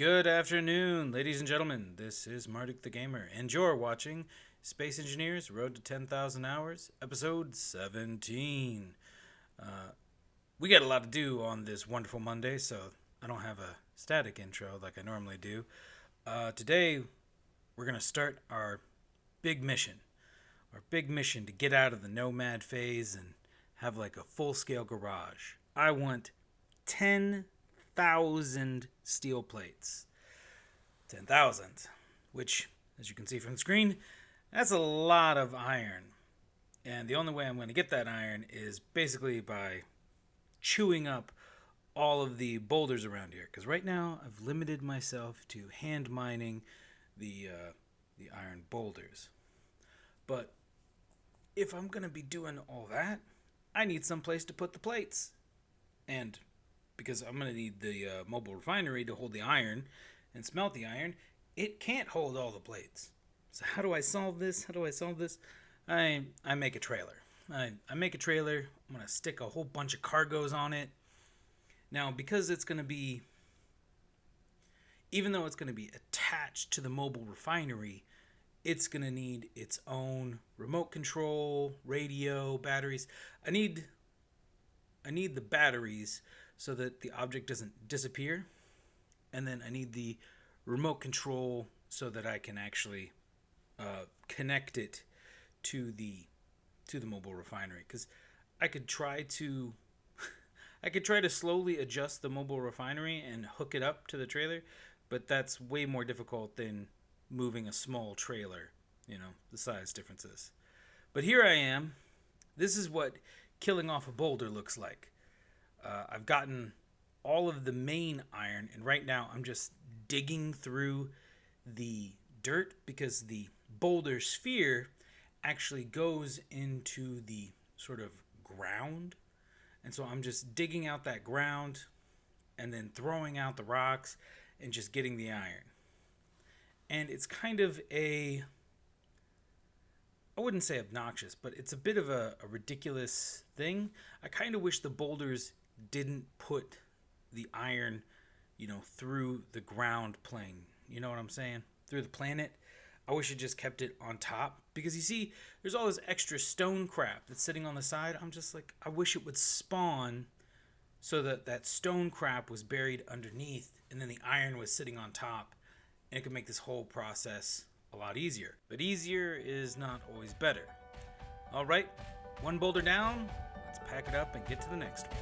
Good afternoon, ladies and gentlemen. This is Marduk the Gamer, and you're watching Space Engineers Road to 10,000 Hours, Episode 17. We got a lot to do on this wonderful Monday, so I don't have a static intro like I normally do. Today, we're going to start our big mission. Our big mission to get out of the nomad phase and have like a full-scale garage. I want 10,000 steel plates. 10,000, which, as you can see from the screen, that's a lot of iron. And the only way I'm going to get that iron is basically by chewing up all of the boulders around here. Because right now, I've limited myself to hand mining the iron boulders. But if I'm going to be doing all that, I need some place to put the plates. And because I'm going to need the mobile refinery to hold the iron and smelt the iron, it can't hold all the plates. So how do I solve this? I make a trailer. I make a trailer. I'm going to stick a whole bunch of cargoes on it. Now, because it's going to be, even though it's going to be attached to the mobile refinery, it's going to need its own remote control, radio, batteries. I need the batteries so that the object doesn't disappear. And then I need the remote control so that I can actually connect it to the mobile refinery. Because I could try to slowly adjust the mobile refinery and hook it up to the trailer, but that's way more difficult than moving a small trailer. The size differences. But here I am. This is what killing off a boulder looks like. I've gotten all of the main iron, and right now I'm just digging through the dirt because the boulder sphere actually goes into the sort of ground. And so I'm just digging out that ground and then throwing out the rocks and just getting the iron. And it's kind of I wouldn't say obnoxious, but it's a bit of a ridiculous thing. I kind of wish the boulders didn't put the iron, through the ground plane. You know what I'm saying? Through the planet. I wish it just kept it on top. Because you see, there's all this extra stone crap that's sitting on the side. I'm just like, I wish it would spawn so that that stone crap was buried underneath and then the iron was sitting on top. And it could make this whole process a lot easier. But easier is not always better. All right, one boulder down. Let's pack it up and get to the next one.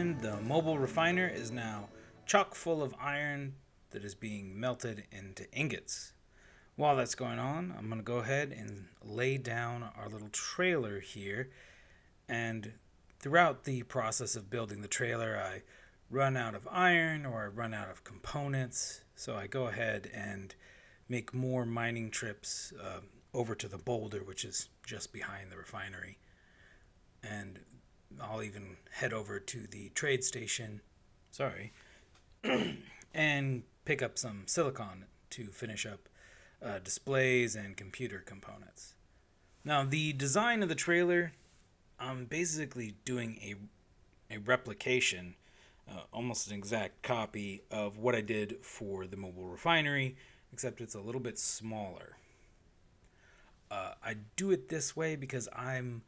and the mobile refiner is now chock full of iron that is being melted into ingots. While that's going on, I'm going to go ahead and lay down our little trailer here. And throughout the process of building the trailer, I run out of iron or I run out of components. So I go ahead and make more mining trips over to the boulder, which is just behind the refinery. And I'll even head over to the trade station, and pick up some silicon to finish up displays and computer components. Now, the design of the trailer, I'm basically doing a replication, almost an exact copy of what I did for the mobile refinery, except it's a little bit smaller. I do it this way because I'm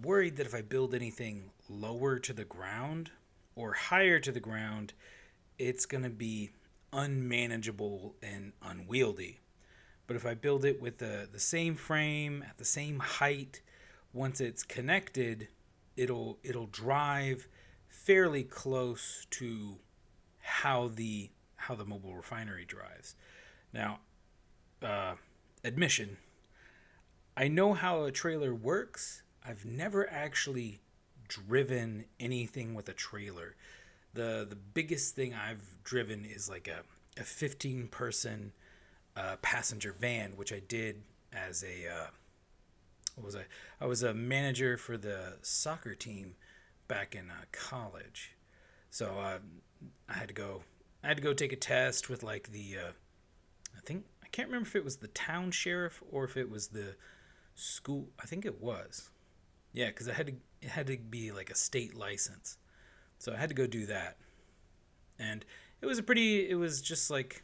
worried that if I build anything lower to the ground or higher to the ground, it's going to be unmanageable and unwieldy. But if I build it with the same frame at the same height, once it's connected, it'll drive fairly close to how the mobile refinery drives. Now, admission, I know how a trailer works. I've never actually driven anything with a trailer. The biggest thing I've driven is like a 15-person passenger van, which I did as I was a manager for the soccer team back in college. So I had to go take a test with like I can't remember if it was the town sheriff or if it was the school. I think it was. Yeah, because it had to be like a state license. So I had to go do that. And it was just like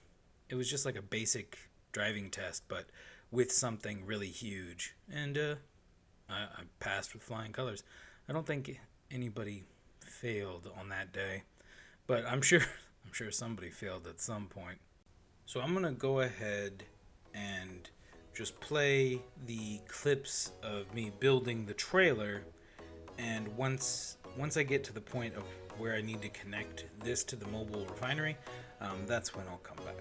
a basic driving test, but with something really huge. And I passed with flying colors. I don't think anybody failed on that day, but I'm sure somebody failed at some point. So I'm gonna go ahead and just play the clips of me building the trailer, and once I get to the point of where I need to connect this to the mobile refinery, that's when I'll come back.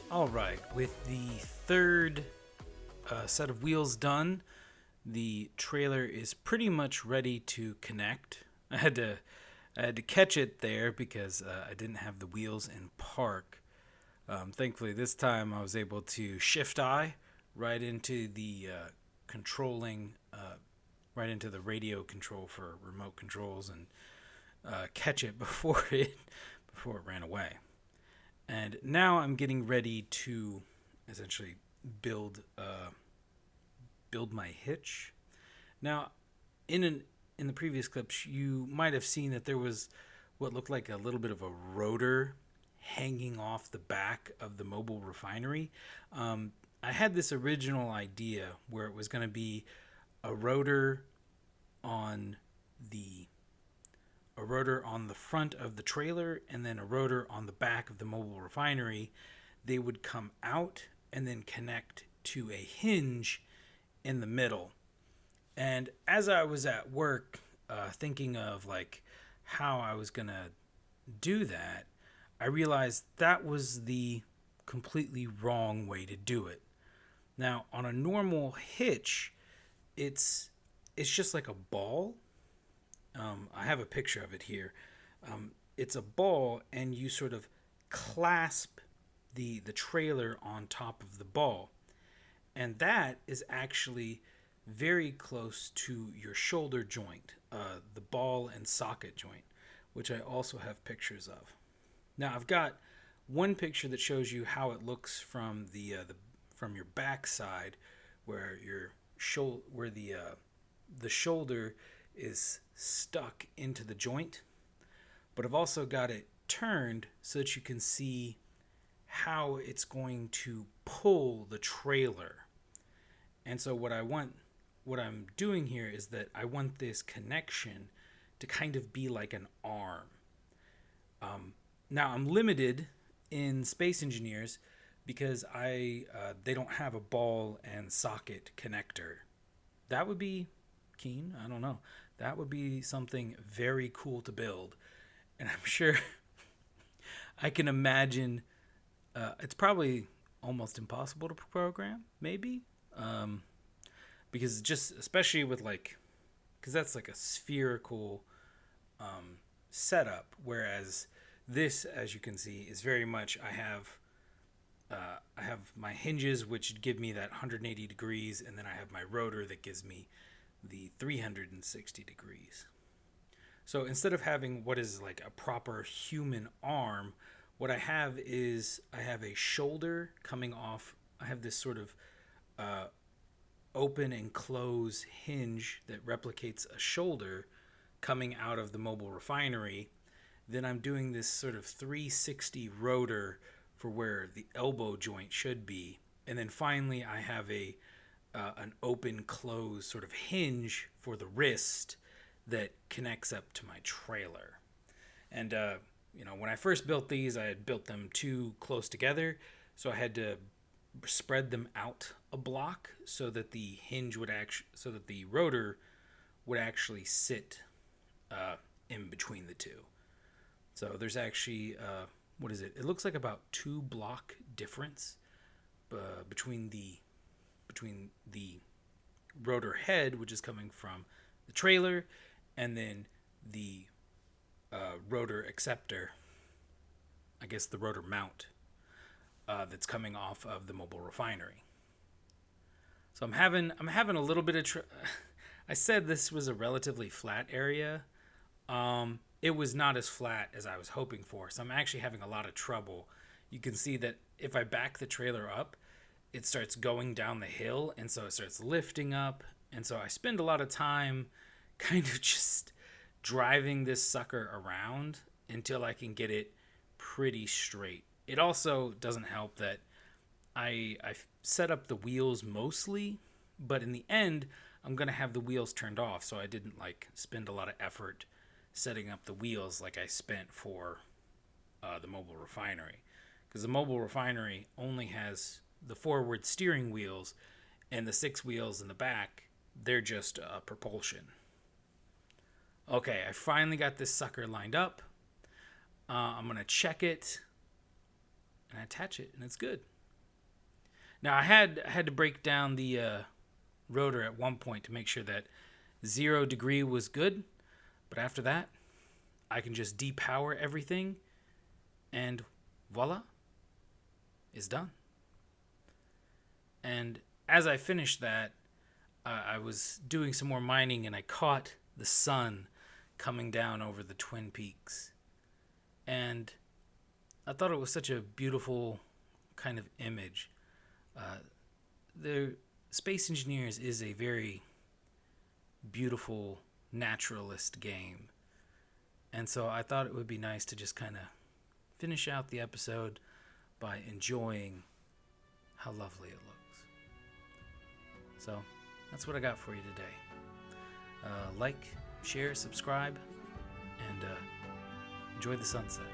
All right, with the third set of wheels done, the trailer is pretty much ready to connect. I had to catch it there because I didn't have the wheels in park. Thankfully, this time I was able to shift I right into the controlling, right into the radio control for remote controls and catch it before it ran away. And now I'm getting ready to essentially build build my hitch. Now, in the previous clips, you might have seen that there was what looked like a little bit of a rotor hanging off the back of the mobile refinery. I had this original idea where it was going to be a rotor on the front of the trailer and then a rotor on the back of the mobile refinery. They would come out and then connect to a hinge in the middle. And as I was at work thinking of like how I was going to do that, I realized that was the completely wrong way to do it. Now, on a normal hitch, it's just like a ball. I have a picture of it here. It's a ball, and you sort of clasp the trailer on top of the ball, and that is actually very close to your shoulder joint, the ball and socket joint, which I also have pictures of. Now I've got one picture that shows you how it looks from from your back side, where the shoulder is stuck into the joint. But I've also got it turned so that you can see how it's going to pull the trailer. And so what I'm doing here is that I want this connection to kind of be like an arm. Now I'm limited in Space Engineers because they don't have a ball and socket connector. That would be keen. I don't know. That would be something very cool to build, and I'm sure I can imagine it's probably almost impossible to program, maybe, because just especially with because that's like a spherical setup, whereas this, as you can see, is very much I have my hinges, which give me that 180 degrees, and then I have my rotor that gives me the 360 degrees. So instead of having what is like a proper human arm, what I have is I have a shoulder coming off. I have this sort of open and close hinge that replicates a shoulder coming out of the mobile refinery. Then I'm doing this sort of 360 rotor for where the elbow joint should be. And then finally I have an open close sort of hinge for the wrist that connects up to my trailer. And when I first built these, I had built them too close together, so I had to spread them out a block so that the rotor would actually sit in between the two. So there's actually what is it? It looks like about 2 block difference between the rotor head, which is coming from the trailer, and then the rotor acceptor, I guess the rotor mount, that's coming off of the mobile refinery. So I'm having a little bit of I said this was a relatively flat area. It was not as flat as I was hoping for, so I'm actually having a lot of trouble. You can see that if I back the trailer up, it starts going down the hill, and so it starts lifting up, and so I spend a lot of time kind of just driving this sucker around until I can get it pretty straight. It also doesn't help that I set up the wheels mostly, but in the end I'm going to have the wheels turned off, so I didn't spend a lot of effort setting up the wheels like I spent for the mobile refinery, because the mobile refinery only has the forward steering wheels, and the 6 wheels in the back, they're just propulsion. Okay, I finally got this sucker lined up. I'm going to check it and attach it, and it's good. Now I had to break down the rotor at one point to make sure that 0 degree was good, but after that, I can just depower everything, and voila, it's done. And as I finished that, I was doing some more mining, and I caught the sun coming down over the Twin Peaks. And I thought it was such a beautiful kind of image. The Space Engineers is a very beautiful naturalist game. And so I thought it would be nice to just kind of finish out the episode by enjoying how lovely it looks. So that's what I got for you today. Like, share, subscribe, and enjoy the sunset.